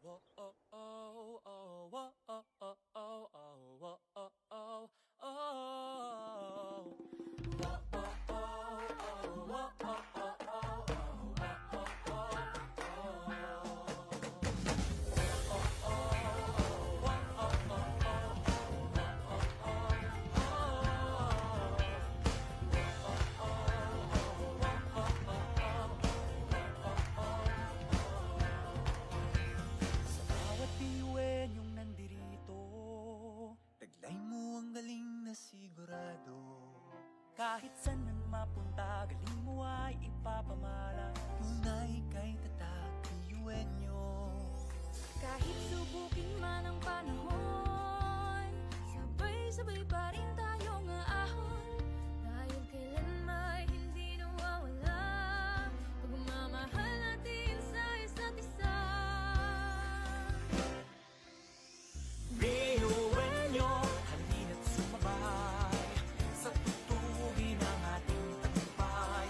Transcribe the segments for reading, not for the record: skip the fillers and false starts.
Whoa, oh, oh, oh, whoa, oh, oh, oh, oh, whoa, oh, oh, oh. Whoa, oh, oh, oh, whoa, oh, oh, oh, oh, oh, bawat bituin yung nandirito, taglay mo ang galing na sigurado. Kahit saan man mapunta, galing mo ay ipapamalas. Tunay kay tatak bituin nyo. Kahit subukin man ang panahon, sabay-sabay pa rin tayong aahon. Dahil kailanman hindi nawawala pagmamahal natin sa isa't isa. Bituin nyo, halina't sumabay sa tutugin ng ating tagumpay.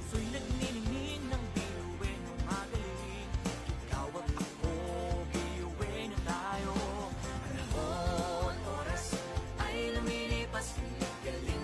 Puso'y nagniningning ng bituin ng magaling. Ikaw at ako, bituin na tayo. Panahon, oras ay lumilipas, galing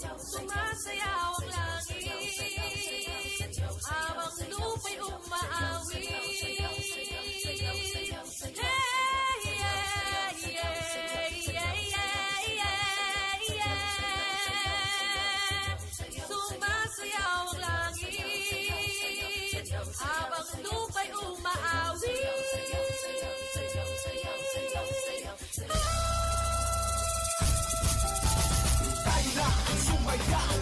Sumasayaw ang langit habang lupa'y umaawit. Hey, yeah, yeah, yeah, yeah, yeah, yeah. Sumasayaw ang langit habang lupa'y umaawit. Tayo na ang sumayaw,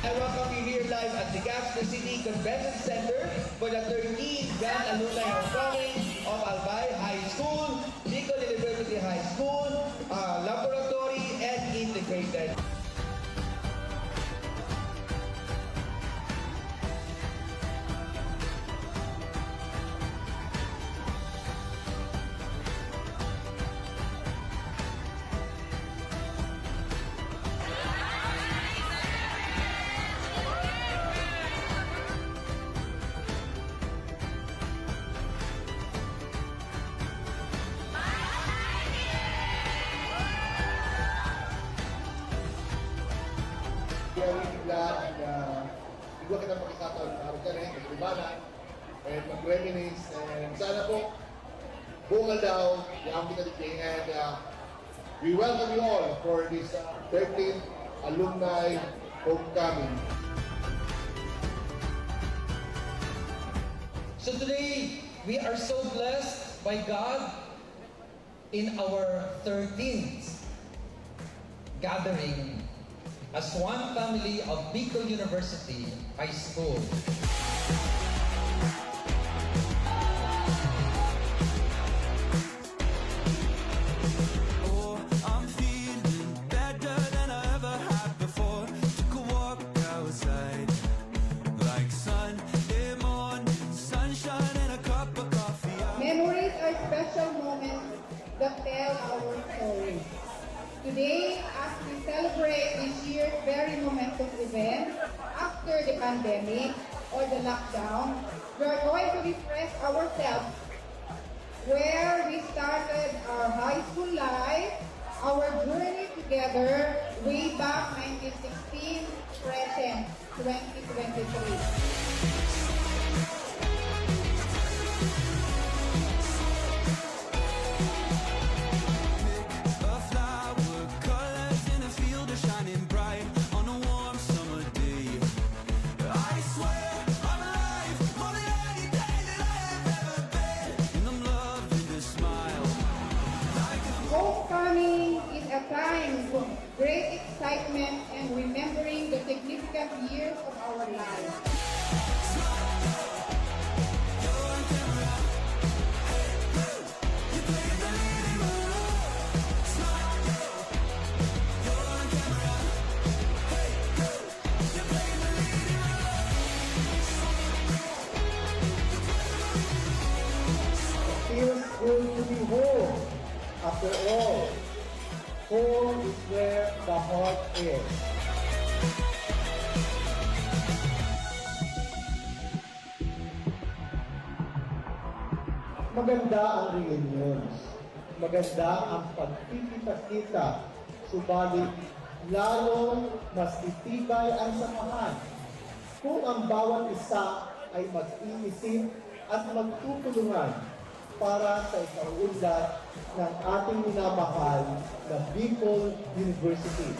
I welcome you here live at the Gaston City Convention Center for the 13th Grand Alumni Homecoming of Albay High School, Bicol University High School, Laboratory, and Integrated. Very glad na bigla kita makikataon na araw ka rin, kaibibanan, and mag-reminisce, and sana po, bungal daw, yung kita dito, and we welcome you all for this 13th Alumni Homecoming. So today, we are so blessed by God in our 13th gathering as one family of Bicol University High School. Oh, I'm feeling better than I ever had before. Took a walk outside, like Sunday morning, sunshine and a cup of coffee. Memories are special moments that tell our story. Today, as we celebrate this year's very momentous event after the pandemic or the lockdown, we are going to refresh ourselves where we started our high school life, our journey together way back 1916, present 2023. A flower, colors in a field are shining bright on a warm summer day. I swear I'm alive more than any day that I have ever been, and I'm loving the smile. Homecoming is a time of great excitement and remembering the significant years of our lives. Feels good to be home. After all, home is where the heart is. Maganda ang reunions. Maganda ang pagkikita-kita. Subalit, lalong mas titibay ang samahan kung ang bawat isa ay mag-iisip at magtutulungan para sa ikaunlad ng ating minamahal na Bicol University.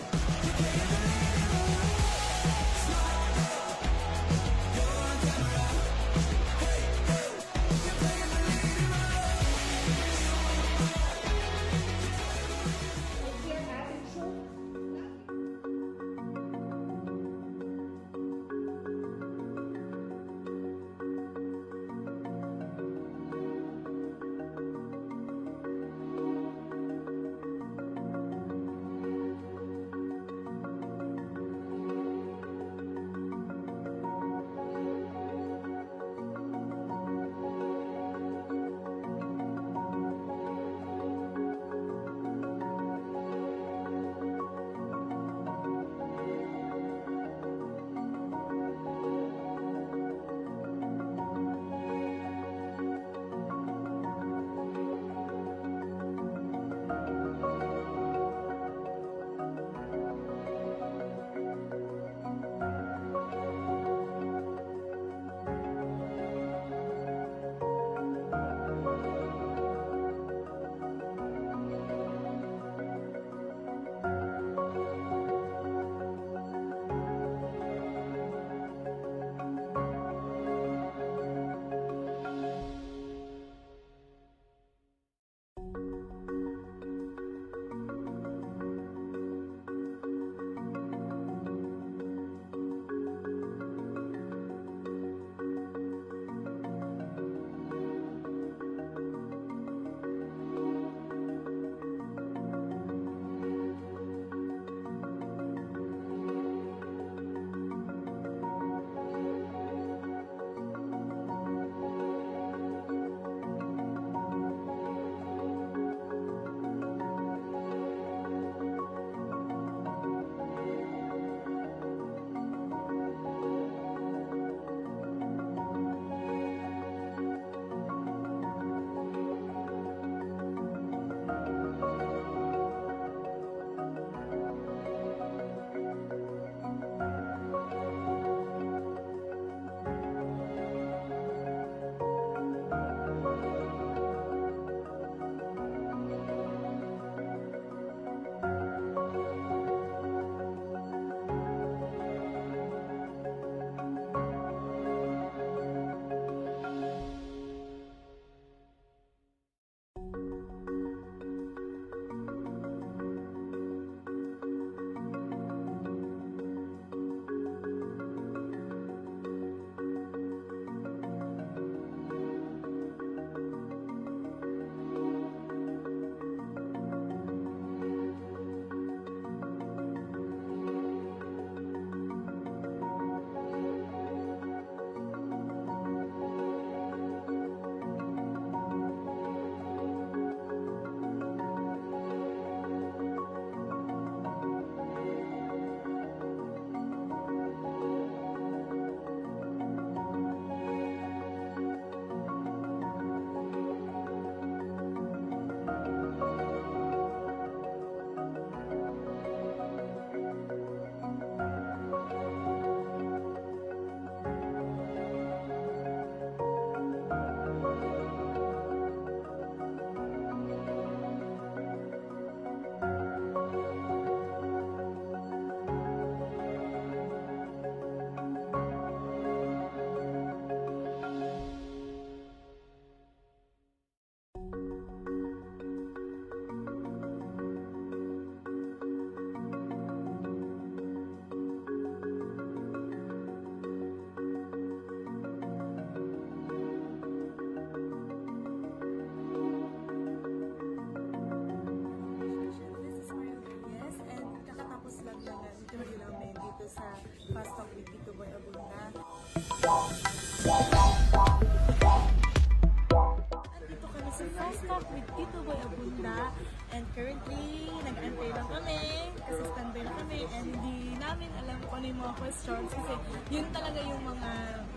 Dito kami sa Fast Talk with Tito Boy Abunda and currently nag-antay lang kami kasi standby na kami and hindi namin alam kung ano yung mga questions kasi yun talaga yung mga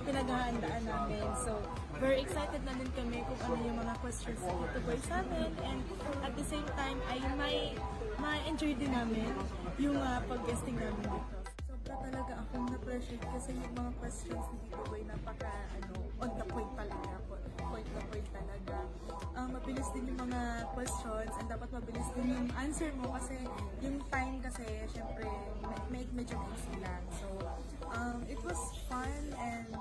pinaghahandaan namin. So, very excited na din kami kung ano yung mga questions sa Tito Boy sa amin and at the same time ay ma-enjoy din namin yung pag-guesting namin dito. Sobra talaga akong na-pressure kasi yung mga questions ni Tito Boy napaka on the point talaga. Point na point talaga. Mabilis din yung mga questions and dapat mabilis din yung answer mo kasi yung time kasi syempre medyo busy lang. So, it was fun and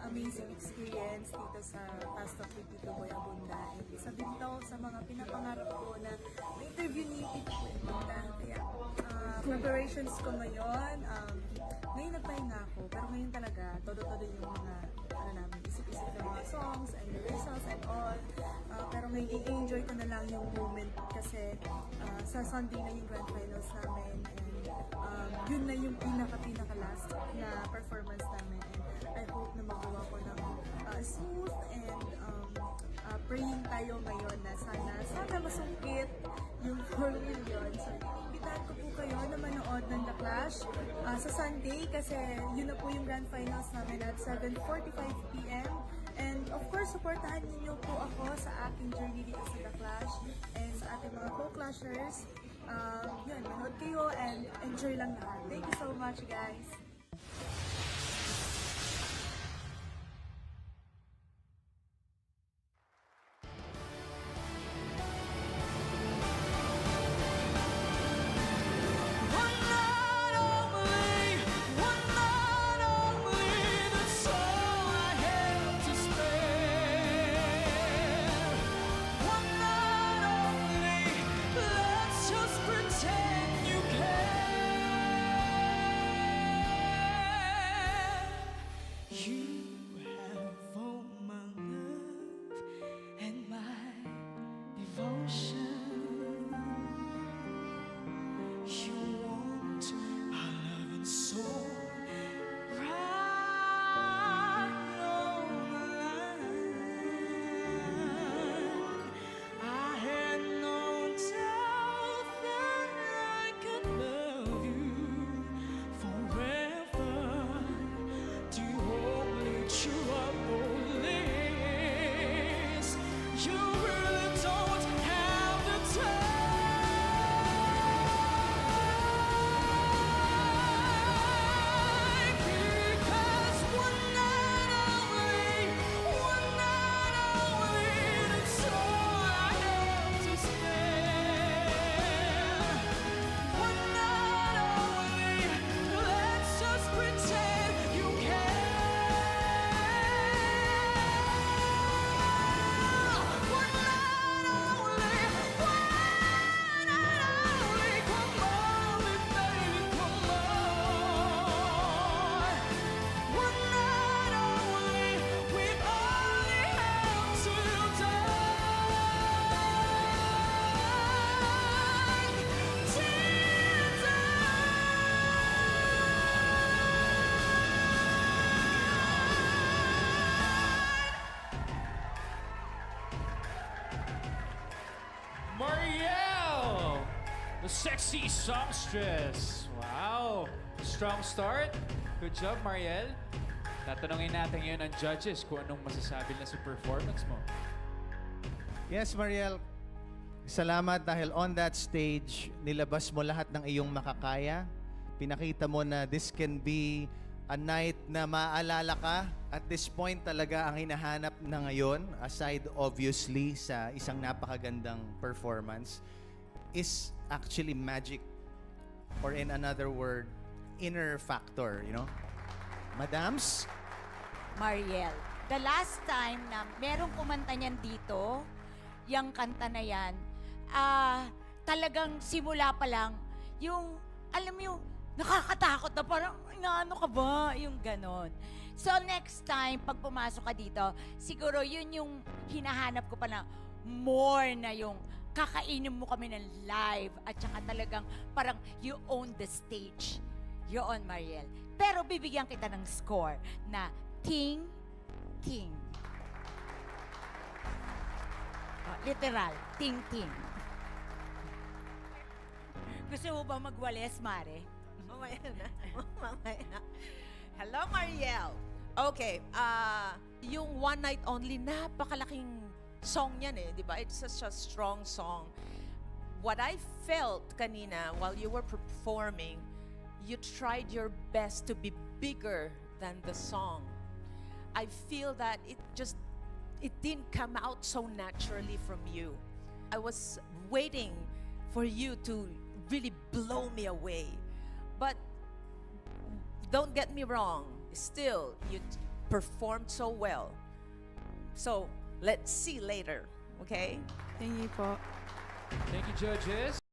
amazing experience dito sa Fast Talk with Tito Boy Abunda. And isa din to sa mga pinapangarap ko na interview ni Tito Boy Abunda. Kaya preparations ko ngayon, ngayon nagpahinga ako, pero ngayon talaga, todo-todo yung mga, namin, isip-isip ng mga songs and rehearsals and all. Pero ngayon, i-enjoy ko na lang yung moment kasi sa Sunday na yung grand finals namin and yun na yung pinaka-last na performance namin. And I hope na magawa ko ng smooth and praying tayo ngayon na sana masungkit yung 4 million. So, imbitahan ko po kayo na manood ng The Clash sa Sunday kasi yun na po yung grand finals namin at 7:45 p.m. And of course, supportahan niyo po ako sa aking journey dito sa The Clash and sa ating mga co-clashers. Yun, manood kayo and enjoy lang lahat. Thank you so much, guys! One night only, that's all I have to spare. One night only, let's just pretend you care. You have all my love and my devotion. You want my love and soul right on the line. I had no doubt that I could love you forever. Do you only chew up all this? You really don't have the time. Because one night only, that's all I have to spare. One night only, let's just pretend you care. One night only, come on, baby, come on. One night only, we've only had till Marielle, the sexy songstress. Wow, strong start. Good job, Marielle. Tatanungin natin ngayon ang judges kung anong masasabi nila sa performance mo. Yes, Mariel. Salamat dahil on that stage, nilabas mo lahat ng iyong makakaya. Pinakita mo na this can be a night na maalala ka. At this point talaga ang hinahanap na ngayon, aside obviously sa isang napakagandang performance, is actually magic. Or in another word, inner factor, you know? Madams? Mariel, the last time na merong kumanta niyan dito, yung kanta na yan, talagang simula pa lang, yung, alam mo yung, nakakatakot na parang, ano ka ba? Yung ganon. So next time, pag pumasok ka dito, siguro yun yung hinahanap ko pa na more na yung kakainin mo kami ng live at saka talagang parang you own the stage. You own, Mariel. Pero bibigyan kita ng score na ting, ting. Oh, literal, ting, ting. Gusto mo ba magwales, Mare? Mamaya na. Mamaya na. Hello, Mariel. Okay, yung One Night Only, napakalaking song yan eh, di ba? It's such a strong song. What I felt kanina while you were performing, you tried your best to be bigger than the song. I feel that it didn't come out so naturally from you. I was waiting for you to really blow me away. But don't get me wrong, still, you performed so well. So, let's see later, okay? Thank you po. Thank you, judges.